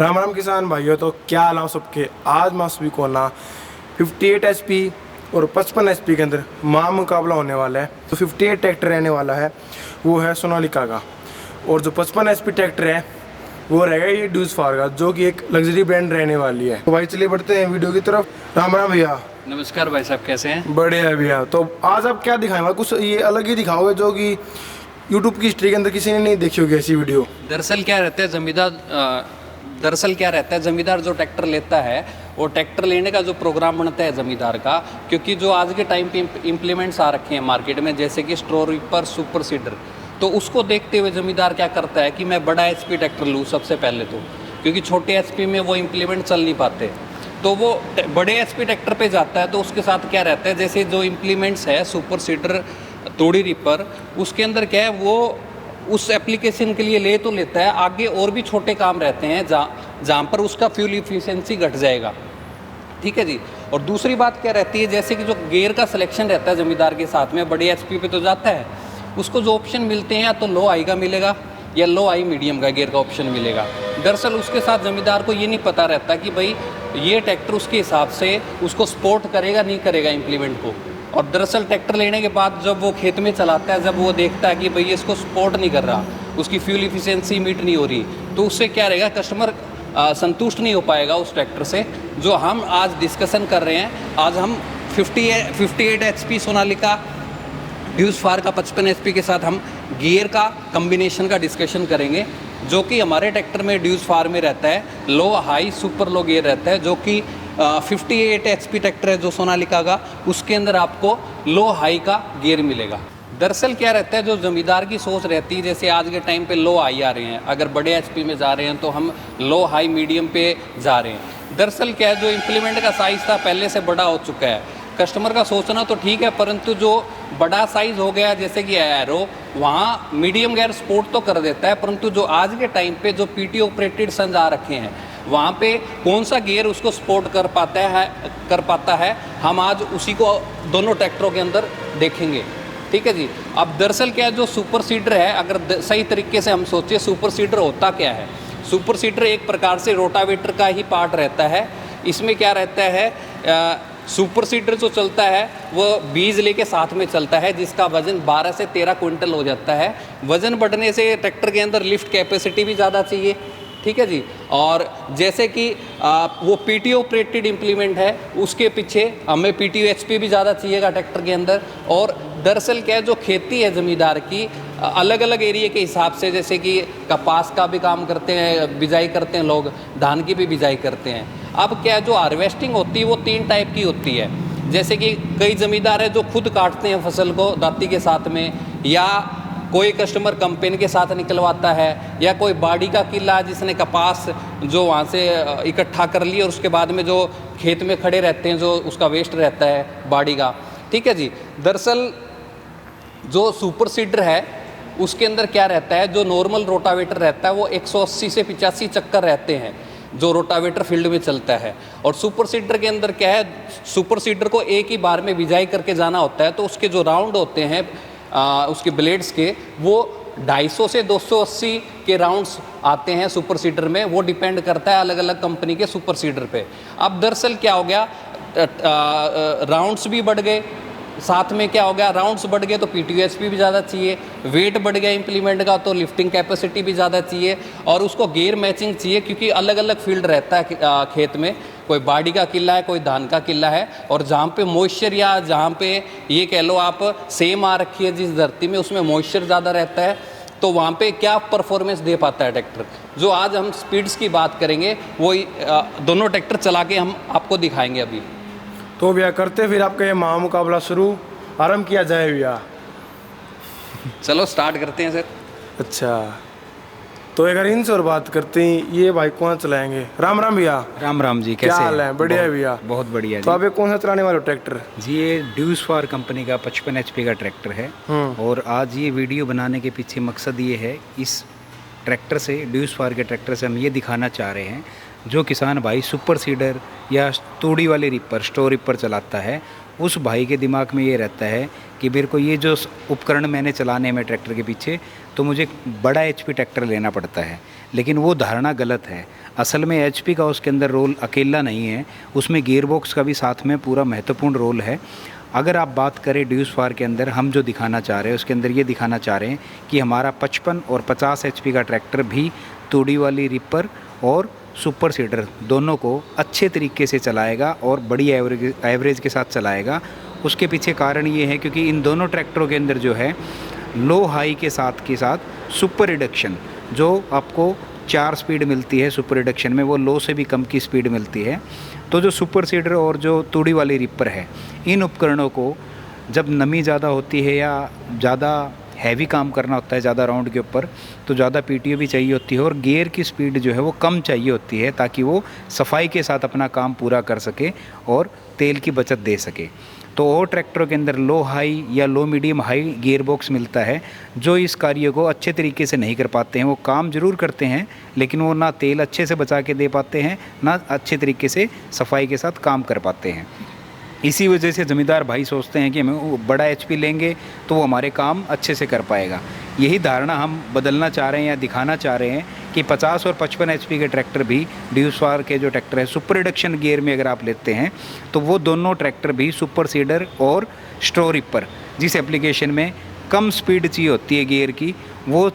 राम राम किसान भाइयों, तो क्या हाल है सबके। आज मैं सभी को ना 58 HP और 55 HP के अंदर मुकाबला होने वाला है। तो 58 ट्रैक्टर रहने वाला है वो है सोनालिका का, और जो 55 HP ट्रैक्टर है वो रहेगा ये ड्यूस फार का, जो कि एक लग्जरी ब्रांड रहने वाली है। तो भाई चलिए बढ़ते हैं वीडियो की तरफ। राम राम भैया। नमस्कार भाई साहब, कैसे हैं? बढ़िया है भैया। तो आज आप क्या दिखाएंगे? कुछ ये अलग ही दिखाओगे जो कि यूट्यूब की हिस्ट्री के अंदर किसी ने नहीं देखी होगी ऐसी वीडियो। दरअसल क्या रहता है जमींदार जो ट्रैक्टर लेता है वो ट्रैक्टर लेने का जो प्रोग्राम बनता है जमींदार का, क्योंकि जो आज के टाइम पे इम्प्लीमेंट्स आ रखे हैं मार्केट में, जैसे कि स्ट्रो रीपर, सुपर सीडर, तो उसको देखते हुए जमींदार क्या करता है कि मैं बड़ा HP ट्रैक्टर लूँ सबसे पहले, तो क्योंकि छोटे HP में वो इम्प्लीमेंट चल नहीं पाते, तो वो बड़े HP ट्रैक्टर पे जाता है। तो उसके साथ क्या रहता है, जैसे जो इम्प्लीमेंट्स है सुपर सीडर, तोड़ी रीपर, उसके अंदर क्या है वो उस एप्लीकेशन के लिए ले तो लेता है, आगे और भी छोटे काम रहते हैं जहाँ पर उसका फ्यूल इफिशिएंसी घट जाएगा। ठीक है जी। और दूसरी बात क्या रहती है, जैसे कि जो गियर का सिलेक्शन रहता है जमींदार के साथ में, बड़े HP पे तो जाता है, उसको जो ऑप्शन मिलते हैं या तो लो आई का मिलेगा या लो आई मीडियम का गियर का ऑप्शन मिलेगा। दरअसल उसके साथ जमींदार को ये नहीं पता रहता कि भाई ये ट्रैक्टर उसके हिसाब से उसको सपोर्ट करेगा नहीं करेगा इम्प्लीमेंट को। और दरअसल ट्रैक्टर लेने के बाद जब वो खेत में चलाता है, जब वो देखता है कि भाई ये इसको सपोर्ट नहीं कर रहा, उसकी फ्यूल इफिशिएंसी मीट नहीं हो रही, तो उससे क्या रहेगा, कस्टमर संतुष्ट नहीं हो पाएगा उस ट्रैक्टर से। जो हम आज डिस्कशन कर रहे हैं, आज हम 58 HP सोनालिका ड्यूस फार का 55 HP के साथ हम गियर का कम्बिनेशन का डिस्कशन करेंगे, जो कि हमारे ट्रैक्टर में ड्यूस फार में रहता है लो हाई सुपर लो गियर रहता है, जो कि 58 HP ट्रैक्टर है जो सोनालिका का, उसके अंदर आपको लो हाई का गियर मिलेगा। दरअसल क्या रहता है, जो जमींदार की सोच रहती है, जैसे आज के टाइम पे लो हाई आ रहे हैं, अगर बड़े HP में जा रहे हैं तो हम लो हाई मीडियम पे जा रहे हैं। दरअसल क्या है, जो इम्प्लीमेंट का साइज़ था पहले से बड़ा हो चुका है, कस्टमर का सोचना तो ठीक है, परंतु जो बड़ा साइज़ हो गया जैसे कि एरो, वहाँ मीडियम गियर सपोर्ट तो कर देता है, परंतु जो आज के टाइम पे जो PT ऑपरेटेड सन्स आ रखे हैं, वहाँ पे कौन सा गियर उसको सपोर्ट कर पाता है, हम आज उसी को दोनों ट्रैक्टरों के अंदर देखेंगे। ठीक है जी। अब दरअसल क्या है, जो सुपर सीडर है, अगर सही तरीके से हम सोचिए सुपर सीडर होता क्या है, सुपर सीडर एक प्रकार से रोटावेटर का ही पार्ट रहता है। इसमें क्या रहता है, सुपर सीडर जो चलता है वो बीज लेके साथ में चलता है, जिसका वजन 12 से 13 क्विंटल हो जाता है। वजन बढ़ने से ट्रैक्टर के अंदर लिफ्ट कैपेसिटी भी ज़्यादा चाहिए। ठीक है जी। और जैसे कि वो PT ऑपरेटेड इम्प्लीमेंट है, उसके पीछे हमें PT HP भी ज़्यादा चाहिएगा ट्रैक्टर के अंदर। और दरअसल क्या है, जो खेती है ज़मींदार की, अलग अलग एरिया के हिसाब से, जैसे कि कपास का भी काम करते हैं, बिजाई करते हैं लोग, धान की भी बिजाई करते हैं। अब क्या है, जो हार्वेस्टिंग होती है वो 3 टाइप की होती है। जैसे कि कई ज़मींदार है जो खुद काटते हैं फसल को दाती के साथ में, या कोई कस्टमर कंपेन के साथ निकलवाता है, या कोई बाड़ी का किला है जिसने कपास जो वहाँ से इकट्ठा कर लिया और उसके बाद में जो खेत में खड़े रहते हैं, जो उसका वेस्ट रहता है बाड़ी का। ठीक है जी। दरअसल जो सुपर सीडर है उसके अंदर क्या रहता है, जो नॉर्मल रोटावेटर रहता है वो 180 से 85 चक्कर रहते हैं जो रोटावेटर फील्ड में चलता है। और सुपर सीडर के अंदर क्या है, सुपर सीडर को एक ही बार में बिजाई करके जाना होता है, तो उसके जो राउंड होते हैं उसके ब्लेड्स के, वो 250 से 280 के राउंड्स आते हैं सुपर सीडर में। वो डिपेंड करता है अलग अलग कंपनी के सुपर सीडर पे। अब दरअसल क्या हो गया, राउंड्स भी बढ़ गए, साथ में क्या हो गया, राउंड्स बढ़ गए तो PT HP भी ज़्यादा चाहिए, वेट बढ़ गया इम्प्लीमेंट का तो लिफ्टिंग कैपेसिटी भी ज़्यादा चाहिए, और उसको गियर मैचिंग चाहिए, क्योंकि अलग अलग फील्ड रहता है खेत में, कोई बाड़ी का किला है, कोई धान का किला है, और जहाँ पे मॉइस्चर, या जहाँ पे ये कह लो आप सेम आ रखी है जिस धरती में, उसमें मॉइस्चर ज़्यादा रहता है, तो वहाँ पे क्या परफॉर्मेंस दे पाता है ट्रैक्टर। जो आज हम स्पीड्स की बात करेंगे वो दोनों ट्रैक्टर चला के हम आपको दिखाएंगे अभी। तो भैया करते फिर आपका ये मुकाबला शुरू, आरंभ किया जाए भैया। चलो स्टार्ट करते हैं सर। अच्छा, तो अगर इनसे और बात करते हैं, ये भाई कौन चलाएंगे? राम राम भैया। राम राम जी, क्या कैसे हाल है? बढ़िया है भैया। बहुत बढ़िया तो जी। आप ये कौन सा चलाने वाले हो ट्रैक्टर? जी ये ड्यूस फार कंपनी का 55 HP का ट्रैक्टर है, और आज ये वीडियो बनाने के पीछे मकसद ये है, इस ट्रैक्टर से, ड्यूस फार के ट्रैक्टर से हम ये दिखाना चाह रहे हैं, जो किसान भाई सुपर सीडर या तूड़ी वाले रिपर, स्टो रिपर चलाता है, उस भाई के दिमाग में ये रहता है कि मेरे को ये जो उपकरण मैंने चलाने में ट्रैक्टर के पीछे, तो मुझे बड़ा HP ट्रैक्टर लेना पड़ता है। लेकिन वो धारणा गलत है। असल में HP का उसके अंदर रोल अकेला नहीं है, उसमें गियरबॉक्स का भी साथ में पूरा महत्वपूर्ण रोल है। अगर आप बात करें ड्यूस फार के अंदर हम जो दिखाना चाह रहे हैं, उसके अंदर ये दिखाना चाह रहे हैं कि हमारा 55 और 50 HP का ट्रैक्टर भी तूड़ी वाली रिपर और सुपर सीडर दोनों को अच्छे तरीके से चलाएगा और बड़ी एवरेज के साथ चलाएगा। उसके पीछे कारण ये है क्योंकि इन दोनों ट्रैक्टरों के अंदर जो है लो हाई के साथ सुपर रिडक्शन, जो आपको 4 स्पीड मिलती है सुपर रिडक्शन में, वो लो से भी कम की स्पीड मिलती है। तो जो सुपर सीडर और जो तूड़ी वाली रिपर है, इन उपकरणों को जब नमी ज़्यादा होती है या ज़्यादा हैवी काम करना होता है ज़्यादा राउंड के ऊपर, तो ज़्यादा PTO भी चाहिए होती है और गियर की स्पीड जो है वो कम चाहिए होती है, ताकि वो सफाई के साथ अपना काम पूरा कर सके और तेल की बचत दे सके। तो और ट्रैक्टरों के अंदर लो हाई या लो मीडियम हाई गियर बॉक्स मिलता है, जो इस कार्य को अच्छे तरीके से नहीं कर पाते हैं। वो काम ज़रूर करते हैं, लेकिन वो ना तेल अच्छे से बचा के दे पाते हैं, ना अच्छे तरीके से सफाई के साथ काम कर पाते हैं। इसी वजह से ज़मींदार भाई सोचते हैं कि हमें बड़ा HP लेंगे तो वो हमारे काम अच्छे से कर पाएगा। यही धारणा हम बदलना चाह रहे हैं या दिखाना चाह रहे हैं कि 50 और 55 HP के ट्रैक्टर भी ड्यूस फार के जो ट्रैक्टर है सुपर रिडक्शन गियर में अगर आप लेते हैं, तो वो दोनों ट्रैक्टर भी सुपर सीडर और स्ट्रो रिपर, जिस एप्लीकेशन में कम स्पीड चाहिए होती है गियर की, वो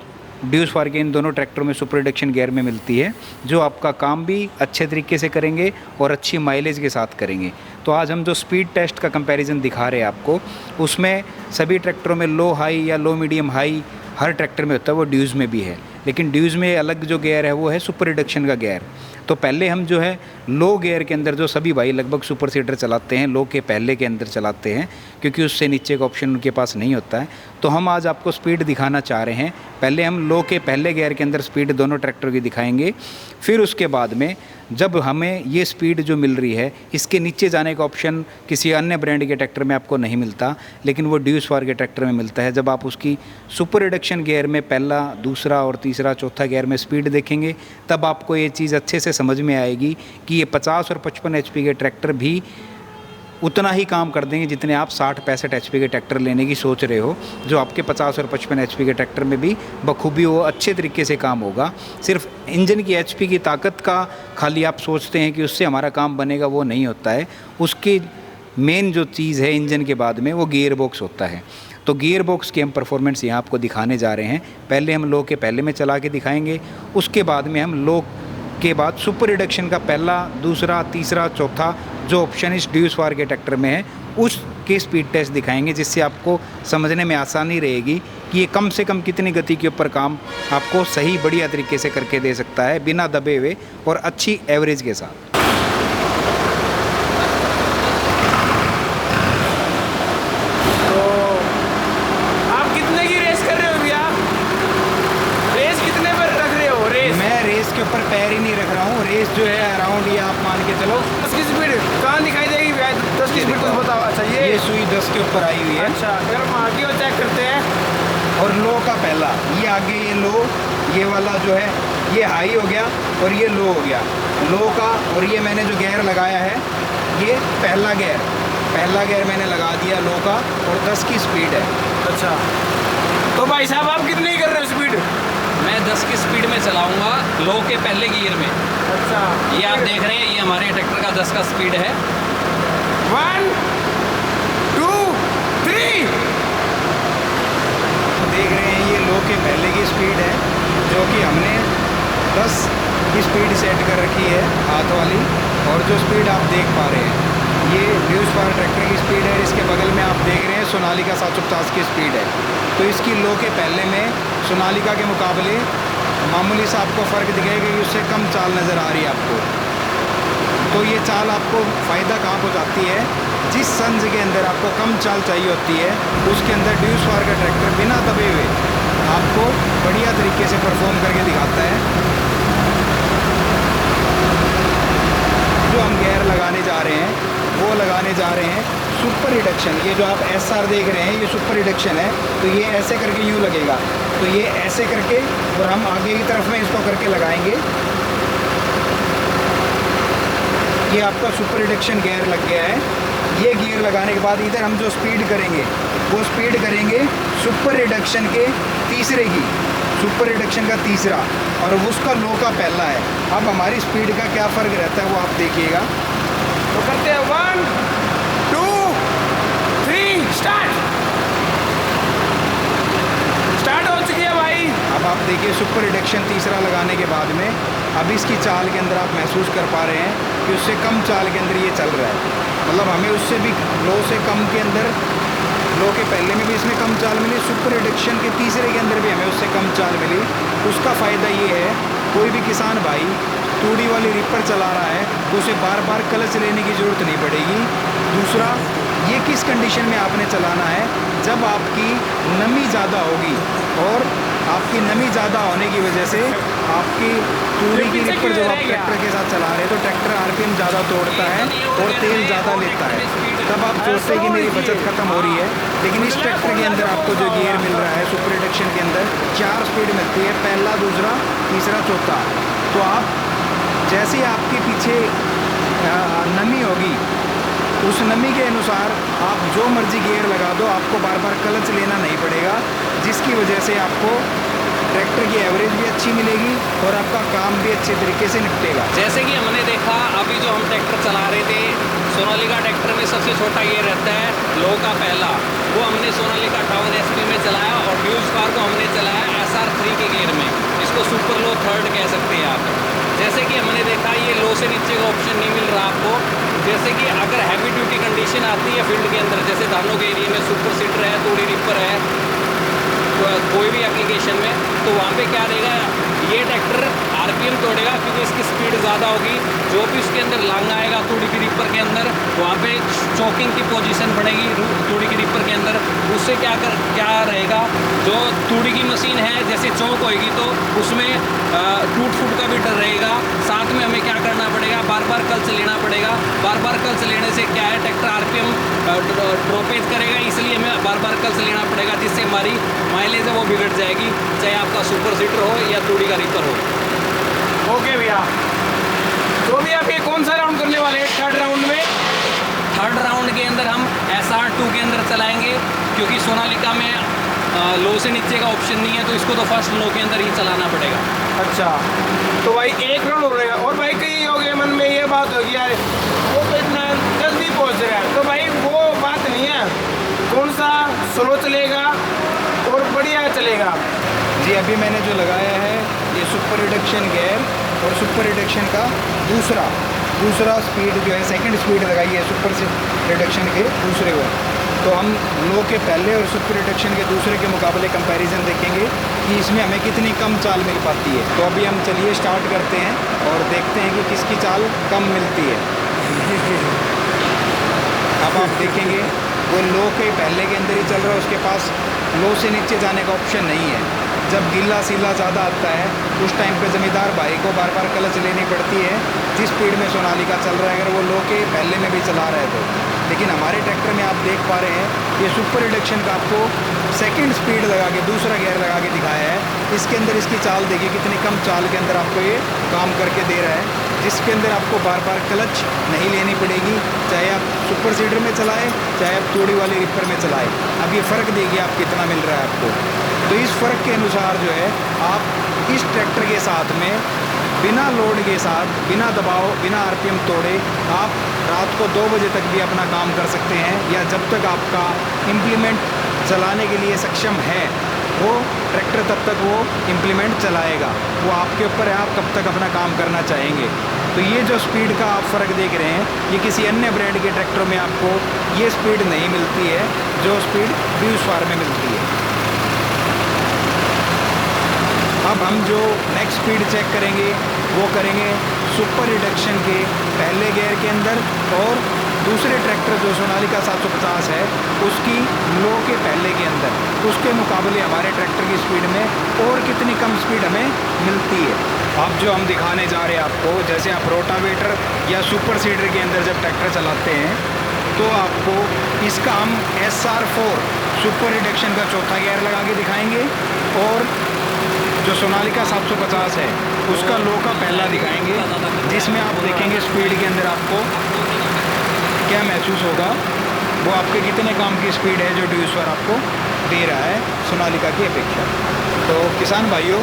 ड्यूस फार के इन दोनों ट्रैक्टरों में सुपर रिडक्शन गियर में मिलती है, जो आपका काम भी अच्छे तरीके से करेंगे और अच्छी माइलेज के साथ करेंगे। तो आज हम जो स्पीड टेस्ट का कंपैरिजन दिखा रहे हैं आपको, उसमें सभी ट्रैक्टरों में लो हाई या लो मीडियम हाई हर ट्रैक्टर में होता है, वो ड्यूज में भी है। लेकिन ड्यूज में अलग जो गियर है वो है सुपर रिडक्शन का गियर। तो पहले हम जो है लो गियर के अंदर, जो सभी भाई लगभग सुपर सीडर चलाते हैं, लो के पहले के अंदर चलाते हैं, क्योंकि उससे नीचे का ऑप्शन उनके पास नहीं होता है। तो हम आज आपको स्पीड दिखाना चाह रहे हैं। पहले हम लो के पहले गियर के अंदर स्पीड दोनों ट्रैक्टर की दिखाएंगे, फिर उसके बाद में जब हमें ये स्पीड जो मिल रही है, इसके नीचे जाने का ऑप्शन किसी अन्य ब्रांड के ट्रैक्टर में आपको नहीं मिलता, लेकिन वो ड्यूस फार के ट्रैक्टर में मिलता है। जब आप उसकी सुपर रिडक्शन गियर में पहला, दूसरा और तीसरा, चौथा गियर में स्पीड देखेंगे, तब आपको ये चीज़ अच्छे से समझ में आएगी कि ये 50 और 55 HP के ट्रैक्टर भी उतना ही काम कर देंगे जितने आप 60-65 HP के ट्रैक्टर लेने की सोच रहे हो। जो आपके 50 और 55 HP के ट्रैक्टर में भी बखूबी वो अच्छे तरीके से काम होगा। सिर्फ इंजन की HP की ताकत का खाली आप सोचते हैं कि उससे हमारा काम बनेगा, वो नहीं होता है। उसकी मेन जो चीज़ है इंजन के बाद में, वो गियर बॉक्स होता है। तो गियर बॉक्स की हम परफॉर्मेंस यहाँ आपको दिखाने जा रहे हैं। पहले हम लो के पहले में चला के दिखाएंगे, उसके बाद में हम लो के बाद सुपर रिडक्शन का पहला, दूसरा, तीसरा, चौथा जो ऑप्शन इस ड्यूस फार के ट्रैक्टर में है, उसके स्पीड टेस्ट दिखाएंगे, जिससे आपको समझने में आसानी रहेगी कि ये कम से कम कितनी गति के ऊपर काम आपको सही बढ़िया तरीके से करके दे सकता है, बिना दबे हुए और अच्छी एवरेज के साथ। ऊपर पैर ही नहीं रख रहा हूँ। रेस जो है अराउंड, ये आप मान के चलो 10 की स्पीड कहाँ दिखाई देगी भैया? 10 की स्पीड कुछ बताओ। अच्छा, ये सुई 10 के ऊपर आई हुई है। अच्छा, अगर हम आगे और चेक करते हैं, और लो का पहला, ये आगे ये लो, ये वाला जो है ये हाई हो गया और ये लो हो गया लो का। और ये मैंने जो गियर लगाया है, ये पहला गियर मैंने लगा दिया लो का, और 10 की स्पीड है। अच्छा, तो भाई साहब आप कितनी कर रहे हो स्पीड? मैं 10 की स्पीड में चलाऊंगा लो के पहले गियर में। अच्छा, ये आप देख रहे हैं, ये हमारे ट्रैक्टर का 10 का स्पीड है। 1 2 3 देख रहे हैं ये लो के पहले की स्पीड है, जो कि हमने 10 की स्पीड सेट कर रखी है हाथ वाली। और जो स्पीड आप देख पा रहे हैं, ये ड्यूस फार ट्रैक्टर की स्पीड है। इसके बगल में आप देख रहे हैं सोनालिका 750 की स्पीड है। तो इसकी लो के पहले में सोनालिका के मुकाबले मामूली सा आपको फ़र्क दिखेगा कि उससे कम चाल नज़र आ रही है आपको। तो ये चाल आपको फ़ायदा कहाँ पहुँचाती है? जिस संज के अंदर आपको कम चाल चाहिए होती है, उसके अंदर ड्यूस फार का ट्रैक्टर बिना दबे हुए आपको बढ़िया तरीके से परफॉर्म करके दिखाता है। जो हम गियर लगाने जा रहे हैं, वो लगाने जा रहे हैं सुपर रिडक्शन। ये जो आप SR देख रहे हैं, ये सुपर रिडक्शन है। तो ये ऐसे करके यूँ लगेगा, तो ये ऐसे करके, और हम आगे की तरफ में इसको करके लगाएंगे। ये आपका सुपर रिडक्शन गियर लग गया है। ये गियर लगाने के बाद इधर हम जो स्पीड करेंगे वो स्पीड करेंगे सुपर रिडक्शन के तीसरे की, सुपर रिडक्शन का तीसरा, और उसका लो का पहला है। अब हमारी स्पीड का क्या फ़र्क रहता है वो आप देखिएगा। तो करते हैं 1 2 3 स्टार्ट हो चुकी है भाई। अब आप देखिए सुपर रिडक्शन तीसरा लगाने के बाद में अब इसकी चाल के अंदर आप महसूस कर पा रहे हैं कि उससे कम चाल के अंदर ये चल रहा है। मतलब हमें उससे भी लो से कम के अंदर, लो के पहले में भी इसमें कम चाल मिली, सुपर रिडक्शन के तीसरे के अंदर भी हमें उससे कम चाल मिली। उसका फ़ायदा ये है, कोई भी किसान भाई तूड़ी वाली रिपर चला रहा है तो उसे बार बार क्लच लेने की ज़रूरत नहीं पड़ेगी। दूसरा, ये किस कंडीशन में आपने चलाना है, जब आपकी नमी ज़्यादा होगी, और आपकी नमी ज़्यादा होने की वजह से आपकी तूड़ी की रिपर जब आप ट्रैक्टर के साथ चला रहे हैं तो ट्रैक्टर आरपीएम ज़्यादा तोड़ता है और तेल ज़्यादा लेता है। तब आप सोचते हैं कि मेरी बचत ख़त्म हो रही है, लेकिन इस ट्रैक्टर के अंदर आपको जो गियर मिल रहा है सुपर रिडक्शन के अंदर 4 स्पीड मिलती है, पहला, दूसरा, तीसरा, चौथा। तो आप जैसे आपके पीछे नमी होगी उस नमी के अनुसार आप जो मर्जी गियर लगा दो, आपको बार बार क्लच लेना नहीं पड़ेगा, जिसकी वजह से आपको ट्रैक्टर की एवरेज भी अच्छी मिलेगी और आपका काम भी अच्छे तरीके से निपटेगा। जैसे कि हमने देखा अभी जो हम ट्रैक्टर चला रहे थे, सोनालिका ट्रैक्टर में सबसे छोटा गियर रहता है लो का पहला, वो हमने सोनालिका 58 SP में चलाया, और ड्यूज कार को हमने चलाया SR3 के गियर में, इसको सुपर लो थर्ड कह सकते हैं आप। जैसे कि हमने देखा ये लो से नीचे का ऑप्शन नहीं मिल रहा आपको। जैसे कि अगर हैवी ड्यूटी कंडीशन आती है फील्ड के अंदर, जैसे धानों के एरिया में सुपर सीडर है, तूड़ी रिपर है, कोई भी एप्लीकेशन में, तो वहाँ पे क्या रहेगा, ये ट्रैक्टर आरपीएम तोड़ेगा क्योंकि इसकी स्पीड ज़्यादा होगी। जो भी उसके अंदर लांग आएगा तूड़ी की रिपर के अंदर, वहाँ पे चौकिंग की पोजीशन बढ़ेगी तूड़ी की रिपर के अंदर। उससे क्या रहेगा, जो तूड़ी की मशीन है जैसे चौक होएगी तो उसमें टूट फूट का भी डर रहेगा। साथ में हमें क्या करना पड़ेगा, बार बार क्लच लेना पड़ेगा। बार बार क्लच लेने से क्या है, ट्रैक्टर आरपीएम ड्रॉपेज करेगा, इसलिए हमें बार बार क्लच लेना पड़ेगा, जिससे हमारी माइलेज है वो बिगड़ जाएगी, चाहे आपका सुपर सीडर हो या तूड़ी का रिपर हो। ओके भैया, तो भी आप ये कौन सा राउंड करने वाले हैं थर्ड राउंड में? थर्ड राउंड के अंदर हम SR2 के अंदर चलाएंगे, क्योंकि सोनालिका में लो से नीचे का ऑप्शन नहीं है, तो इसको तो फर्स्ट लो के अंदर ही चलाना पड़ेगा। अच्छा, तो भाई एक राउंड हो रहेगा। और भाई कहीं हो गया मन में ये बात होगी यार वो तो इतना जल्दी पहुंच रहा है, तो भाई वो बात नहीं है, कौन सा स्लो चलेगा और बढ़िया चलेगा। जी, अभी मैंने जो लगाया है ये सुपर रिडक्शन गियर और सुपर रिडक्शन का दूसरा स्पीड जो है, सेकंड स्पीड लगाई है सुपर रिडक्शन के दूसरे को। तो हम लो के पहले और सुपर रिडक्शन के दूसरे के मुकाबले कंपैरिजन देखेंगे कि इसमें हमें कितनी कम चाल मिल पाती है। तो अभी हम चलिए स्टार्ट करते हैं और देखते हैं कि किसकी चाल कम मिलती है। अब आप देखेंगे वो लो के पहले के अंदर ही चल रहा है, उसके पास लो से नीचे जाने का ऑप्शन नहीं है। जब गीला सीला ज़्यादा आता है उस टाइम पे ज़मींदार भाई को बार बार क्लच लेनी पड़ती है, जिस स्पीड में सोनालिका चल रहा है, अगर वो लो के पहले में भी चला रहा है तो। लेकिन हमारे ट्रैक्टर में आप देख पा रहे हैं ये सुपर रिडक्शन का आपको सेकंड स्पीड लगा के, दूसरा गियर लगा के दिखाया है। इसके अंदर इसकी चाल देखिए कितनी कम चाल के अंदर आपको ये काम करके दे रहा है, जिसके अंदर आपको बार बार क्लच नहीं लेनी पड़ेगी, चाहे आप सुपर सीडर में चलाएं चाहे आप तूड़ी वाली रिपर में चलाएं। अब ये फ़र्क देखिए आप कितना मिल रहा है आपको। तो इस फ़र्क के अनुसार जो है आप इस ट्रैक्टर के साथ में बिना लोड के साथ, बिना दबाव, बिना आरपीएम तोड़े आप रात को 2 बजे तक भी अपना काम कर सकते हैं, या जब तक आपका इम्प्लीमेंट चलाने के लिए सक्षम है वो ट्रैक्टर तब तक वो इम्प्लीमेंट चलाएगा। वो आपके ऊपर है, आप कब तक अपना काम करना चाहेंगे। तो ये जो स्पीड का आप फ़र्क देख रहे हैं, ये किसी अन्य ब्रांड के ट्रैक्टरों में आपको ये स्पीड नहीं मिलती है जो स्पीड ड्यूज फार में मिलती है। अब हम जो नेक्स्ट स्पीड चेक करेंगे वो करेंगे सुपर रिडक्शन के पहले गियर के अंदर, और दूसरे ट्रैक्टर जो सोनालिका 750 है उसकी लो के पहले के अंदर, उसके मुकाबले हमारे ट्रैक्टर की स्पीड में और कितनी कम स्पीड हमें मिलती है। अब जो हम दिखाने जा रहे हैं आपको, जैसे आप रोटावेटर या सुपर सीडर के अंदर जब ट्रैक्टर चलाते हैं तो आपको इसका हम SR4 सुपर रिडक्शन का चौथा गियर लगा के दिखाएंगे, और जो सोनालिका 750 है उसका लो का पहला दिखाएंगे, जिसमें आप देखेंगे स्पीड के अंदर आपको क्या महसूस होगा, वो आपके कितने काम की स्पीड है जो ड्यूसर आपको दे रहा है सोनालिका की अपेक्षा। तो किसान भाइयों,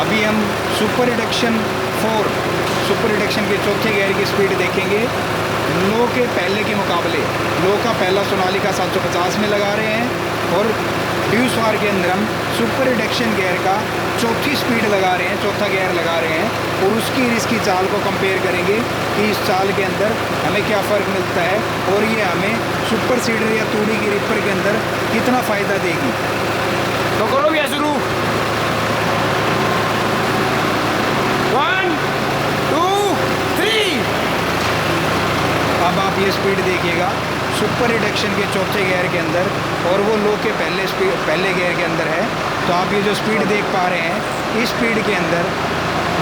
अभी हम सुपर रिडक्शन 4 सुपर रिडक्शन के चौथे गियर की स्पीड देखेंगे लो के पहले के मुकाबले। लो का पहला सोनालिका 750 में लगा रहे हैं और ड्यूसवार के अंदर हम सुपर रिडक्शन गियर का चौथी स्पीड लगा रहे हैं, चौथा गियर लगा रहे हैं और उसकी और इसकी चाल को कंपेयर करेंगे कि इस चाल के अंदर हमें क्या फ़र्क मिलता है और ये हमें सुपर सीडर या तूड़ी की रिपर के अंदर कितना फ़ायदा देगी। तो करो भैया शुरू। 1 2 3। अब आप ये स्पीड देखिएगा सुपर रिडक्शन के चौथे गियर के अंदर और वो लो के पहले गियर के अंदर है। तो आप ये जो स्पीड देख पा रहे हैं, इस स्पीड के अंदर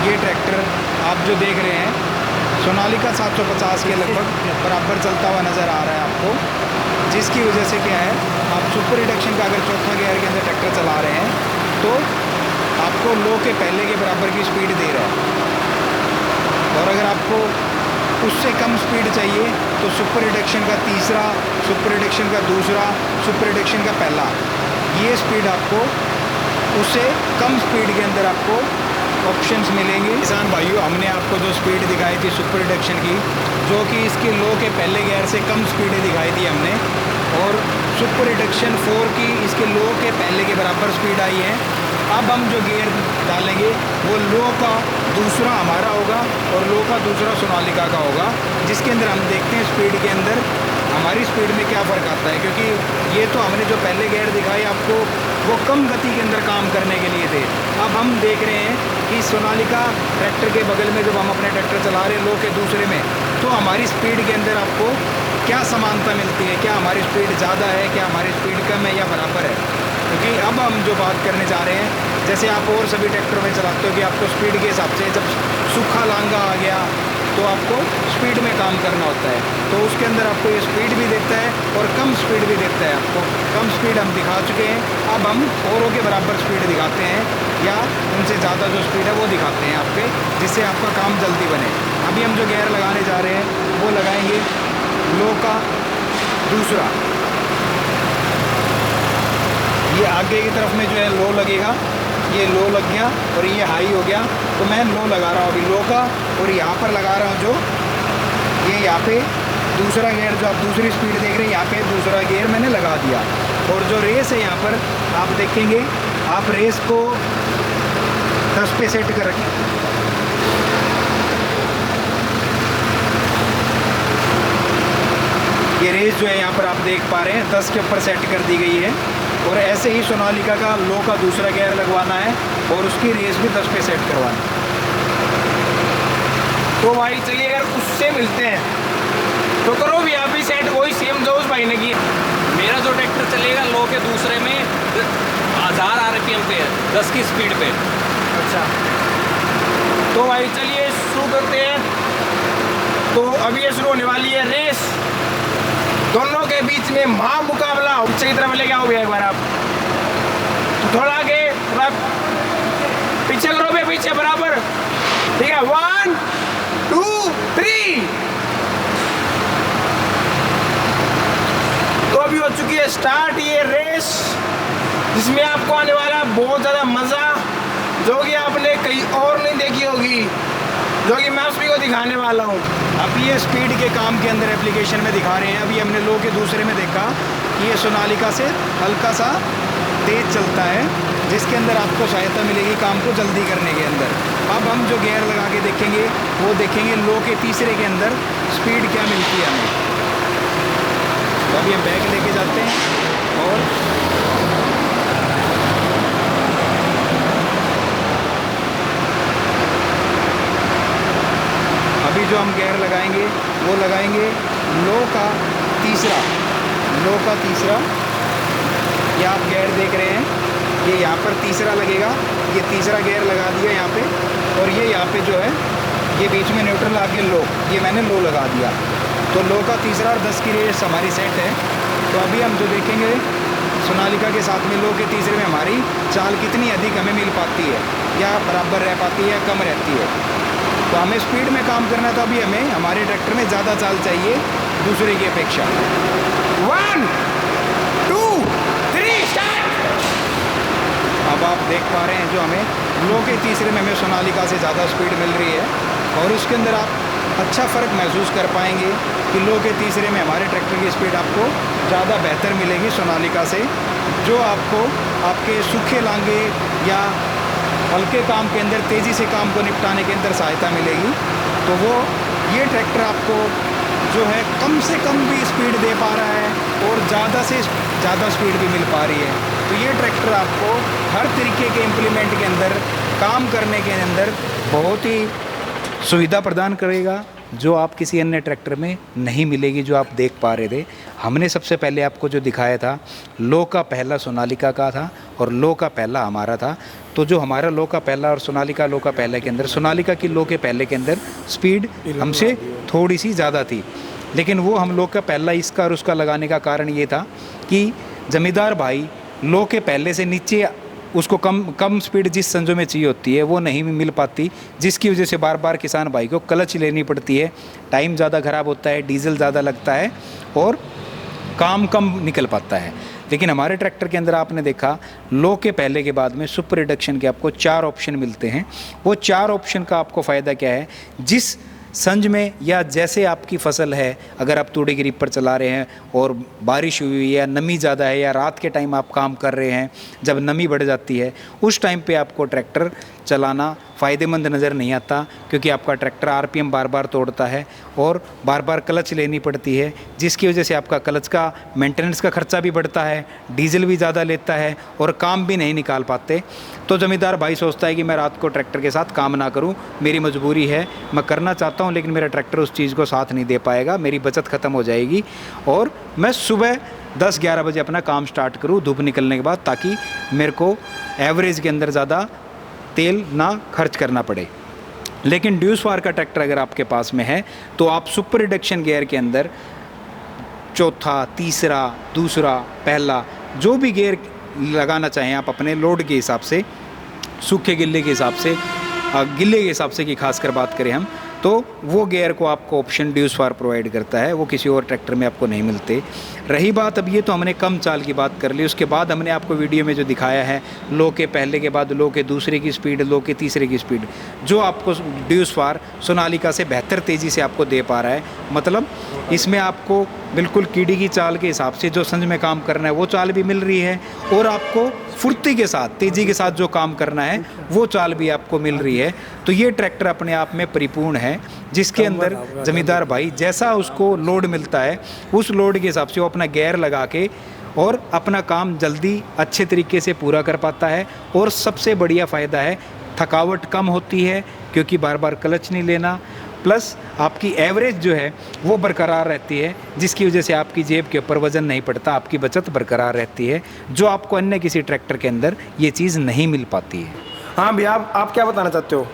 ये ट्रैक्टर आप जो देख रहे हैं सोनालिका 750 के लगभग बराबर चलता हुआ नज़र आ रहा है आपको, जिसकी वजह से क्या है, आप सुपर रिडक्शन का अगर चौथा गियर के अंदर ट्रैक्टर चला रहे हैं तो आपको लो के पहले के बराबर की स्पीड दे रहा है। और अगर आपको उससे कम स्पीड चाहिए तो सुपर रिडक्शन का तीसरा, सुपर रिडक्शन का दूसरा, सुपर रिडक्शन का पहला, ये स्पीड आपको उससे कम स्पीड के अंदर आपको ऑप्शंस मिलेंगे। किसान भाइयों, हमने आपको जो स्पीड दिखाई थी सुपर रिडक्शन की, जो कि इसके लो के पहले गियर से कम स्पीडें दिखाई थी हमने, और सुपर रिडक्शन 4 की इसके लो के पहले के बराबर स्पीड आई है। अब हम जो गियर डालेंगे वो लो का दूसरा हमारा होगा और लो का दूसरा सोनालिका का होगा, जिसके अंदर हम देखते हैं स्पीड के अंदर हमारी स्पीड में क्या फ़र्क आता है। क्योंकि ये तो हमने जो पहले गियर दिखाई आपको वो कम गति के अंदर काम करने के लिए थे। अब हम देख रहे हैं कि सोनालिका ट्रैक्टर के बगल में जब हम अपने ट्रैक्टर चला रहे हैं लो के दूसरे में, तो हमारी स्पीड के अंदर आपको क्या समानता मिलती है, क्या हमारी स्पीड ज़्यादा है, क्या हमारी स्पीड कम है या बराबर है। क्योंकि अब हम जो बात करने जा रहे हैं, जैसे आप और सभी ट्रैक्टरों में चलाते हो कि आपको स्पीड के हिसाब से जब सूखा लांगा आ गया तो आपको स्पीड में काम करना होता है, तो उसके अंदर आपको ये स्पीड भी देता है और कम स्पीड भी देता है। आपको कम स्पीड हम दिखा चुके हैं, अब हम औरों के बराबर स्पीड दिखाते हैं या उनसे ज़्यादा जो स्पीड है वो दिखाते हैं आपके, जिससे आपका काम जल्दी बने। अभी हम जो गियर लगाने जा रहे हैं वो लगाएंगे लो का दूसरा। ये आगे की तरफ में जो है लो लगेगा, ये लो लग गया और ये हाई हो गया, तो मैं लो लगा रहा हूँ अभी लो का, और यहाँ पर लगा रहा हूँ जो ये यहाँ पे दूसरा गियर, जो आप दूसरी स्पीड देख रहे हैं यहाँ पे दूसरा गियर मैंने लगा दिया। और जो रेस है यहाँ पर आप देखेंगे, आप रेस को 10 पे सेट कर रखें। ये रेस जो है यहाँ पर आप देख पा रहे हैं 10 के ऊपर सेट कर दी गई है। और ऐसे ही सोनालिका का लो का दूसरा गियर लगवाना है और उसकी रेस भी 10 पे सेट करवाना है। तो भाई चलिए अगर उससे मिलते हैं तो करो भी आप भी सेट, वही सेम जो उस भाई ने की। मेरा जो ट्रैक्टर चलेगा लो के दूसरे में 1000 RPM पे है, 10 की स्पीड पे। अच्छा, तो भाई चलिए शुरू करते हैं। तो अभी ये शुरू होने वाली है रेस, दोनों के बीच में महामुकाबला। पीछे की तरफ लेके आओ भैया एक बार आप, थोड़ा आगे, थोड़ा पीछे करो भैया, पीछे बराबर, ठीक है। 1 2 3। तो अभी हो चुकी है स्टार्ट ये रेस, जिसमें आपको आने वाला है बहुत ज़्यादा मज़ा, जो कि आपने कहीं और नहीं देखी होगी, जो कि मैं उसी को दिखाने वाला हूँ। अब ये स्पीड के काम के अंदर एप्लीकेशन में दिखा रहे हैं। अभी हमने लो के दूसरे में देखा कि ये सोनालिका से हल्का सा तेज चलता है, जिसके अंदर आपको सहायता मिलेगी काम को जल्दी करने के अंदर। अब हम जो गियर लगा के देखेंगे वो देखेंगे लो के तीसरे के अंदर स्पीड क्या मिलती है हमें। तो अब ये बैक लेके जाते हैं और अभी जो हम गियर लगाएंगे वो लगाएंगे लो का तीसरा। लो का तीसरा, ये आप गियर देख रहे हैं, ये यहाँ पर तीसरा लगेगा, ये तीसरा गियर लगा दिया यहाँ पे, और ये यहाँ पे जो है ये बीच में न्यूट्रल आके लो, ये मैंने लो लगा दिया। तो लो का तीसरा और 10 की रेस हमारी सेट है। तो अभी हम जो देखेंगे सोनालिका के साथ में लो के तीसरे में हमारी चाल कितनी अधिक हमें मिल पाती है, या बराबर रह पाती है या कम रहती है। तो हमें स्पीड में काम करना है, तो अभी हमें हमारे ट्रैक्टर में ज़्यादा चाल चाहिए, दूसरे की अपेक्षा। 1 2 3 स्टार्ट। अब आप देख पा रहे हैं जो हमें लो के तीसरे में हमें सोनालिका से ज़्यादा स्पीड मिल रही है, और उसके अंदर आप अच्छा फ़र्क महसूस कर पाएंगे कि लो के तीसरे में हमारे ट्रैक्टर की स्पीड आपको ज़्यादा बेहतर मिलेगी सोनालिका से, जो आपको आपके सूखे लांगे या हल्के काम के अंदर तेज़ी से काम को निपटाने के अंदर सहायता मिलेगी। तो वो ये ट्रैक्टर आपको जो है कम से कम भी स्पीड दे पा रहा है और ज़्यादा से ज़्यादा स्पीड भी मिल पा रही है। तो ये ट्रैक्टर आपको हर तरीके के इम्प्लीमेंट के अंदर काम करने के अंदर बहुत ही सुविधा प्रदान करेगा, जो आप किसी अन्य ट्रैक्टर में नहीं मिलेगी, जो आप देख पा रहे थे। हमने सबसे पहले आपको जो दिखाया था लो का पहला सोनालिका का था और लो का पहला हमारा था। तो जो हमारा लो का पहला और सोनालिका लो का पहले के अंदर, सोनालिका की लो के पहले के अंदर स्पीड हमसे थोड़ी सी ज़्यादा थी, लेकिन वो हम लो का पहला इसका और उसका लगाने का कारण ये था कि ज़मींदार भाई लो के पहले से नीचे उसको कम स्पीड जिस संजो में चाहिए होती है वो नहीं मिल पाती, जिसकी वजह से बार बार किसान भाई को क्लच लेनी पड़ती है, टाइम ज़्यादा ख़राब होता है, डीजल ज़्यादा लगता है और काम कम निकल पाता है। लेकिन हमारे ट्रैक्टर के अंदर आपने देखा लो के पहले के बाद में सुपर रिडक्शन के आपको 4 ऑप्शन मिलते हैं। वो 4 ऑप्शन का आपको फ़ायदा क्या है, जिस संज में या जैसे आपकी फसल है, अगर आप तूड़ी की रीपर चला रहे हैं और बारिश हुई है या नमी ज़्यादा है या रात के टाइम आप काम कर रहे हैं, जब नमी बढ़ जाती है उस टाइम पे आपको ट्रैक्टर चलाना फ़ायदेमंद नज़र नहीं आता, क्योंकि आपका ट्रैक्टर आरपीएम बार बार तोड़ता है और बार बार क्लच लेनी पड़ती है, जिसकी वजह से आपका क्लच का मेंटेनेंस का खर्चा भी बढ़ता है, डीजल भी ज़्यादा लेता है और काम भी नहीं निकाल पाते। तो ज़मींदार भाई सोचता है कि मैं रात को ट्रैक्टर के साथ काम ना करूं, मेरी मजबूरी है, मैं करना चाहता हूं लेकिन मेरा ट्रैक्टर उस चीज़ को साथ नहीं दे पाएगा, मेरी बचत ख़त्म हो जाएगी और मैं सुबह 10-11 बजे अपना काम स्टार्ट करूं धूप निकलने के बाद, ताकि मेरे को एवरेज के अंदर ज़्यादा तेल ना खर्च करना पड़े। लेकिन ड्यूस फार का ट्रैक्टर अगर आपके पास में है तो आप सुपर रिडक्शन गियर के अंदर चौथा, तीसरा, दूसरा, पहला जो भी गियर लगाना चाहें आप अपने लोड के हिसाब से, सूखे गिल्ले के हिसाब से, गिल्ले के हिसाब से की खासकर बात करें हम, तो वो गियर को आपको ऑप्शन ड्यूस फार प्रोवाइड करता है, वो किसी और ट्रैक्टर में आपको नहीं मिलते। रही बात, अब ये तो हमने कम चाल की बात कर ली, उसके बाद हमने आपको वीडियो में जो दिखाया है लो के पहले के बाद लो के दूसरे की स्पीड, लो के तीसरे की स्पीड, जो आपको ड्यूस फार सोनालिका से बेहतर तेज़ी से आपको दे पा रहा है। मतलब इसमें आपको बिल्कुल कीड़ी की चाल के हिसाब से जो संज में काम करना है वो चाल भी मिल रही है, और आपको फुर्ती के साथ, तेज़ी के साथ जो काम करना है वो चाल भी आपको मिल रही है। तो ये ट्रैक्टर अपने आप में परिपूर्ण है, जिसके अंदर ज़मींदार भाई जैसा उसको लोड मिलता है उस लोड के हिसाब से वो अपना गियर लगा के और अपना काम जल्दी अच्छे तरीके से पूरा कर पाता है। और सबसे बढ़िया फ़ायदा है, थकावट कम होती है क्योंकि बार बार क्लच नहीं लेना, प्लस आपकी एवरेज जो है वो बरकरार रहती है, जिसकी वजह से आपकी जेब के ऊपर वज़न नहीं पड़ता, आपकी बचत बरकरार रहती है, जो आपको अन्य किसी ट्रैक्टर के अंदर ये चीज़ नहीं मिल पाती है। हाँ भैया, आप क्या बताना चाहते हो?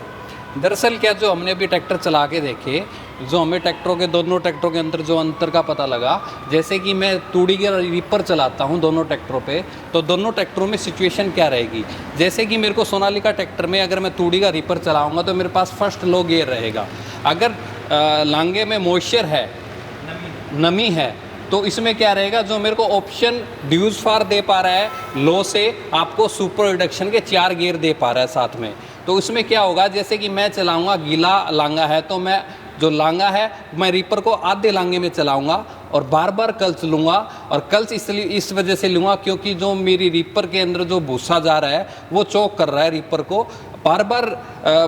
दरअसल क्या, जो हमने अभी ट्रैक्टर चला के देखे, जो हमें दोनों ट्रैक्टरों के अंदर जो अंतर का पता लगा, जैसे कि मैं तूड़ी के रीपर चलाता हूं दोनों ट्रैक्टरों पे, तो दोनों ट्रैक्टरों में सिचुएशन क्या रहेगी। जैसे कि मेरे को सोनालिका ट्रैक्टर में अगर मैं तूड़ी का रीपर चलाऊंगा तो मेरे पास फर्स्ट लो गियर रहेगा। अगर लांगे में मॉइस्चर है, नमी है, तो इसमें क्या रहेगा, जो मेरे को ऑप्शन ड्यूस फार दे पा रहा है लो से आपको सुपर रिडक्शन के 4 गियर दे पा रहा है साथ में। तो इसमें क्या होगा, जैसे कि मैं चलाऊंगा, गीला लांगा है तो मैं जो लांगा है मैं रीपर को आधे लांगे में चलाऊंगा और बार बार कल्च लूँगा। और कल्च इसलिए इस वजह से लूँगा क्योंकि जो मेरी रीपर के अंदर जो भूसा जा रहा है वो चौक कर रहा है रीपर को, बार बार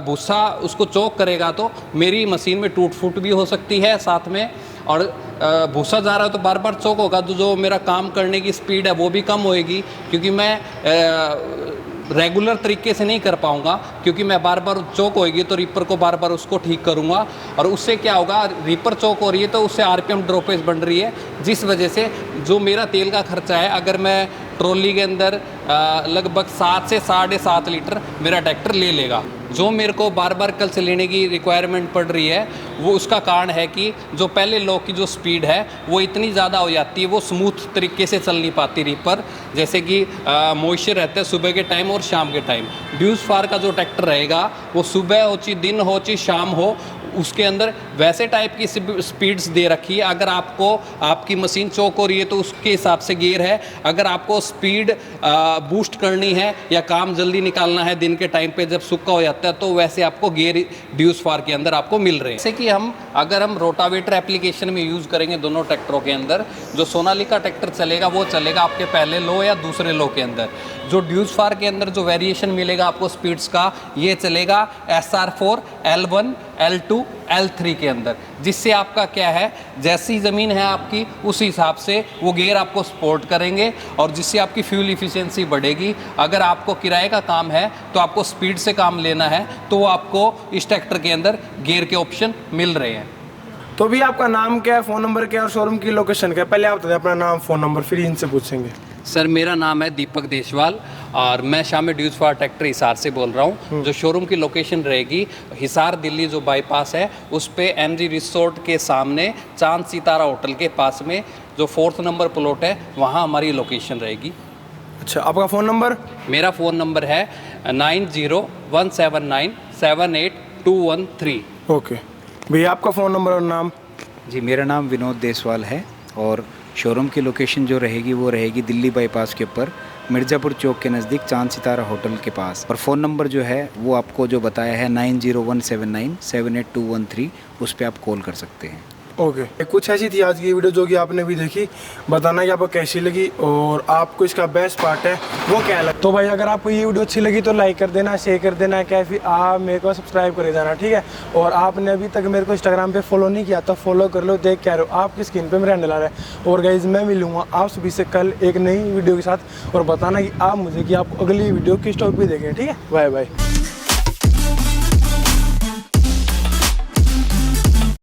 भूसा उसको चौक करेगा तो मेरी मशीन में टूट फूट भी हो सकती है साथ में, और भूसा जा रहा है तो बार बार चौक होगा, तो जो मेरा काम करने की स्पीड है वो भी कम होएगी, क्योंकि मैं रेगुलर तरीके से नहीं कर पाऊंगा, क्योंकि मैं बार बार चौक होएगी तो रीपर को बार बार उसको ठीक करूंगा, और उससे क्या होगा, रीपर चौक हो रही है तो उससे आरपीएम ड्रॉपेज बन रही है, जिस वजह से जो मेरा तेल का खर्चा है, अगर मैं ट्रॉली के अंदर लगभग 7 से 7.5 लीटर मेरा ट्रैक्टर ले लेगा। जो मेरे को बार बार कल्च लेने की रिक्वायरमेंट पड़ रही है वो उसका कारण है कि जो पहले लो की जो स्पीड है वो इतनी ज़्यादा हो जाती है, वो स्मूथ तरीके से चल नहीं पाती रीपर, जैसे कि मॉइस्चर रहता है सुबह के टाइम और शाम के टाइम। ड्यूस फार का जो ट्रैक्टर रहेगा वो सुबह हो चाहे दिन हो चाहे शाम हो, उसके अंदर वैसे टाइप की स्पीड्स दे रखी है। अगर आपको आपकी मशीन चौक हो रही है तो उसके हिसाब से गियर है। अगर आपको स्पीड बूस्ट करनी है या काम जल्दी निकालना है दिन के टाइम पे जब सूखा हो जाता है, तो वैसे आपको गियर ड्यूस फार के अंदर आपको मिल रहे हैं। जैसे कि अगर हम रोटावेटर एप्लीकेशन में यूज़ करेंगे दोनों ट्रैक्टरों के अंदर, जो सोनालिका ट्रैक्टर चलेगा वो चलेगा आपके पहले लो या दूसरे लो के अंदर। जो ड्यूस फार के अंदर जो वेरिएशन मिलेगा आपको स्पीड्स का, ये चलेगा SR4, L1, L2, L3 के अंदर, जिससे आपका क्या है, जैसी ज़मीन है आपकी उस हिसाब से वो गियर आपको सपोर्ट करेंगे और जिससे आपकी फ्यूल इफिशिएंसी बढ़ेगी। अगर आपको किराए का काम है तो आपको स्पीड से काम लेना है तो आपको इस ट्रैक्टर के अंदर गियर के ऑप्शन मिल रहे हैं। तो भी आपका नाम क्या है, फ़ोन नंबर क्या है और शोरूम की लोकेशन क्या है? पहले आप बताइए अपना नाम, फ़ोन नंबर, फिर इनसे पूछेंगे। सर मेरा नाम है दीपक देशवाल और मैं शामी ड्यूस फार ट्रैक्टर हिसार से बोल रहा हूँ। जो शोरूम की लोकेशन रहेगी हिसार दिल्ली जो बाईपास है उस पे MG रिसोर्ट के सामने चांद सितारा होटल के पास में जो 4th नंबर प्लॉट है वहाँ हमारी लोकेशन रहेगी। अच्छा, आपका फ़ोन नंबर? मेरा फ़ोन नंबर है 9017978213। ओके भैया, आपका फ़ोन नंबर और नाम? जी, मेरा नाम विनोद देसवाल है और शोरूम की लोकेशन जो रहेगी वो रहेगी दिल्ली बाईपास के ऊपर मिर्ज़ापुर चौक के नज़दीक चांद सितारा होटल के पास। और फ़ोन नंबर जो है वो आपको जो बताया है 9017978213, उस पर आप कॉल कर सकते हैं। ओके, कुछ ऐसी थी आज की वीडियो जो कि आपने भी देखी। बताना कि आपको कैसी लगी और आपको इसका बेस्ट पार्ट है वो क्या लगा। तो भाई अगर आपको ये वीडियो अच्छी लगी तो लाइक कर देना, शेयर कर देना, क्या फिर आप मेरे को सब्सक्राइब कर देना, ठीक है। और आपने अभी तक मेरे को इंस्टाग्राम पे फॉलो नहीं किया तो फॉलो कर लो। देख क्या रहे हो, आपकी स्क्रीन पे मेरा हैंडल आ रहा है। और गाइज मैं मिलूंगा आप सभी से कल एक नई वीडियो के साथ, और बताना कि आप मुझे कि आप अगली वीडियो किस टॉपिक पे देखें, ठीक है। Bye bye.